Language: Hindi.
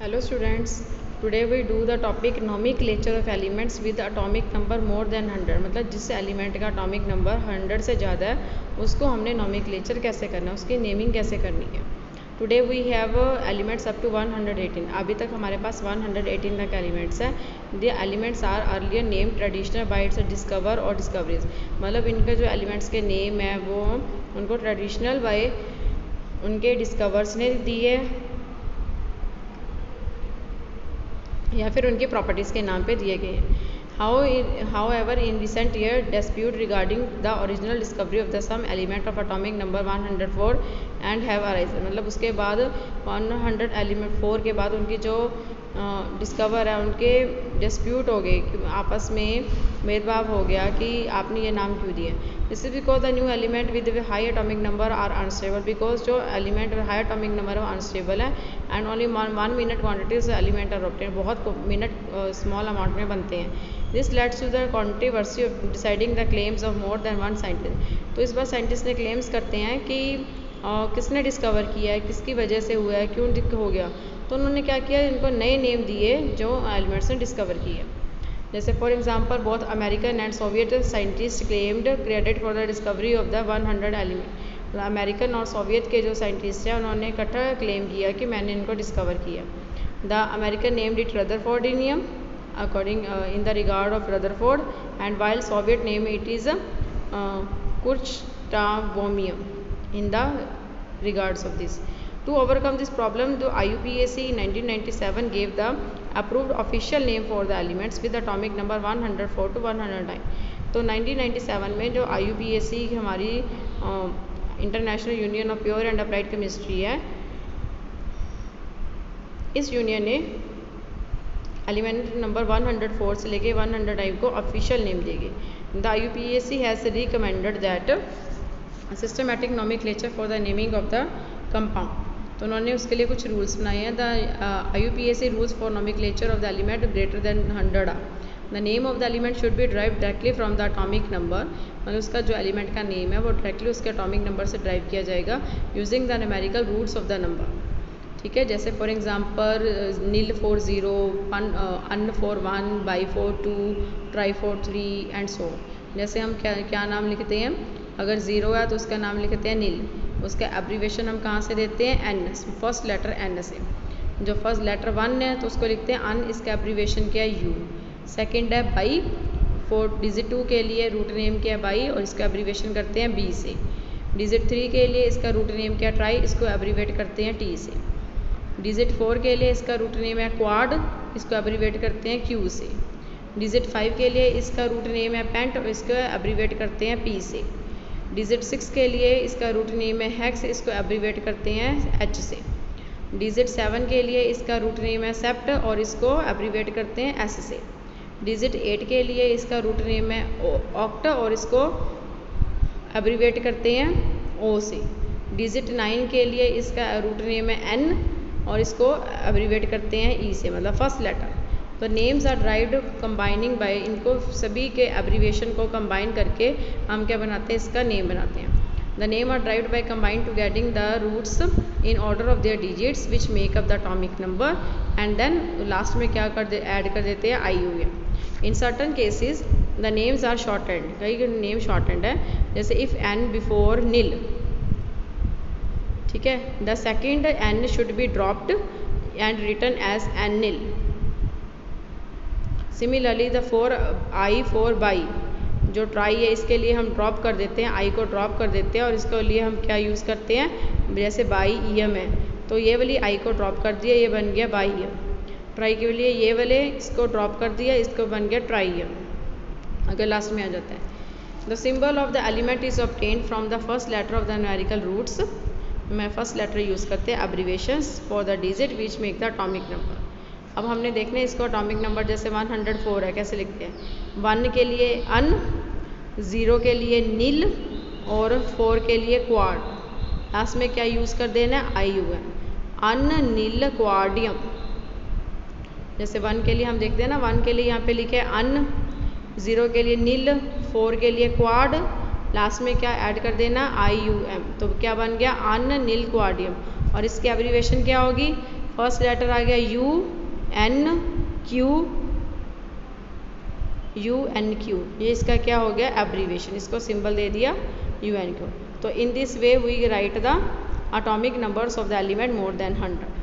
Hello students, today we do the topic nomenclature of elements with atomic number more than 100। मतलब जिस एलिमेंट का अटोमिक नंबर 100 से ज़्यादा है उसको हमने nomenclature कैसे करना है, उसकी नेमिंग कैसे करनी है। Today we have elements up to 118। अभी तक हमारे पास 118 तक एलिमेंट्स है। The elements are earlier name traditional by its discover और डिस्कवरीज। मतलब इनके जो एलिमेंट्स के नेम है वो उनको ट्रेडिशनल बाय उनके डिस्कवर्स ने दिए या फिर उनकी प्रॉपर्टीज़ के नाम पे दिए गए हैं। However in recent year dispute regarding the original discovery of the some element of atomic number 104 and have arisen. मतलब उसके बाद 100 एलिमेंट 4 के बाद उनकी जो डिस्कवर है उनके डिस्प्यूट हो गए कि आपस में भेदभाव हो गया कि आपने ये नाम क्यों दिए। This is because the new element with high atomic number are unstable. Because जो एलिमेंट हाई एटॉमिक नंबर है वो अनस्टेबल है and only 1 minute quantities element are obtain. बहुत मिनट स्मॉल अमाउंट में बनते हैं। This leads to the controversy of deciding the claims of more than one scientist. तो इस बार साइंटिस्ट ने क्लेम्स करते हैं कि किसने डिस्कवर किया है, किसकी वजह से हुआ है, क्यों हो गया। तो उन्होंने क्या किया, इनको नए नेम दिए जो एलिमेंट्स ने डिस्कवर किए। जैसे for example both American and Soviet scientist claimed credit for the discovery of the 100 element. American और सोवियत के जो साइंटिस्ट हैं उन्होंने इकट्ठा क्लेम किया कि मैंने इनको डिस्कवर किया। The American named it rutherfordinium according in the regard of Rutherford and while Soviet name it is kurchatovium in the regards of this. To overcome this problem, the IUPAC in 1997 gave the approved official name for the elements with atomic number 104 to 109. तो 1997 में जो IUPAC हमारी international union of pure and applied chemistry है, इस यूनियन ने एलिमेंट नंबर 104 से लेके 109 को ऑफिशियल नेम देगी। The IUPAC has recommended that systematic nomenclature for the naming of the compound. तो उन्होंने उसके लिए कुछ रूल्स बनाए हैं। The IUPAC rules for nomenclature of the element greater than 100 are. The name of the element should be drive directly from the atomic number. मतलब उसका जो एलिमेंट का नेम है वो डायरेक्टली उसके एटॉमिक नंबर से ड्राइव किया जाएगा using the numerical roots of the number. ठीक है, जैसे for example nil 40, un 41, bi 42, tri 43 and so. जैसे हम क्या नाम लिखते हैं, अगर 0 है तो उसका नाम लिखते हैं नील। उसका एब्रीवेशन हम कहाँ से देते हैं, एन, फर्स्ट लेटर एन से। जो फर्स्ट लेटर 1 है तो उसको लिखते हैं अन, इसका एब्रीवेशन क्या है, यू। सेकंड है बाई, 4 डिजिट 2 के लिए रूट नेम क्या है बाई और इसका एब्रीवेशन करते हैं बी से। डिजिट 3 के लिए इसका रूट नेम क्या है ट्राई, इसको एब्रीवेट करते हैं टी से। डिजिट 4 के लिए इसका रूट नेम है क्वाड, इसको एब्रीवेट करते हैं क्यू से। डिजिट 5 के लिए इसका रूट नेम है पेंट और इसको एब्रीवेट करते हैं पी से। डिजिट 6 के लिए इसका रूट नेम है हेक्स, इसको एब्रीवेट करते हैं एच से। डिजिट 7 के लिए इसका रूट नेम है सेप्ट और इसको एब्रीवेट करते हैं एस से। डिजिट 8 के लिए इसका रूट नेम है ऑक्ट और इसको एब्रीवेट करते हैं ओ से। डिजिट 9 के लिए इसका रूट नेम है एन और इसको एब्रीवेट करते हैं ई से, मतलब फर्स्ट लेटर। तो names are derived combining by, इनको सभी के एब्रीवेशन को कंबाइन करके हम क्या बनाते हैं, इसका नेम बनाते हैं। The name are derived by combined to getting the roots in order of their digits which make up the atomic number and then last में क्या ऐड कर देते हैं IUM। In certain cases the names are short and, कई नेम शॉर्ट एंड है, जैसे इफ़ एन बिफोर नील, ठीक है, the second N should be dropped and written as N nil. Similarly the I for by, जो ट्राई है इसके लिए हम ड्रॉप कर देते हैं, आई को ड्रॉप कर देते हैं और इसके लिए हम क्या यूज़ करते हैं, जैसे बाई ईएम है तो ये वाली आई को ड्रॉप कर दिया, ये बन गया बाई ईएम। ट्राई के लिए ये वाले इसको ड्रॉप कर दिया, इसको बन गया ट्राई ईएम। अगर लास्ट में आ जाता है। The symbol of the element is obtained from the first letter of the numerical roots. मैं फर्स्ट लेटर यूज़ करते हैं abbreviations for the digit which make the atomic number. अब हमने देखना है इसको एटॉमिक नंबर, जैसे 104 है, कैसे लिखते हैं, 1 के लिए अन, 0 के लिए नील और 4 के लिए क्वाड। लास्ट में क्या यूज़ कर देना है, IUM, अन नील क्वाडियम। जैसे 1 के लिए हम देखते हैं ना, 1 के लिए यहाँ पे लिखे अन, 0 के लिए नील, 4 के लिए क्वाड, लास्ट में क्या ऐड कर देना IUM। तो क्या बन गया, अन नील क्वाडियम। और इसकी एब्रीवेशन क्या होगी, फर्स्ट लेटर आ गया U N Q, ये इसका क्या हो गया एब्रीवेशन, इसको सिंबल दे दिया UNQ। तो in this way we write the atomic numbers of the element more than 100।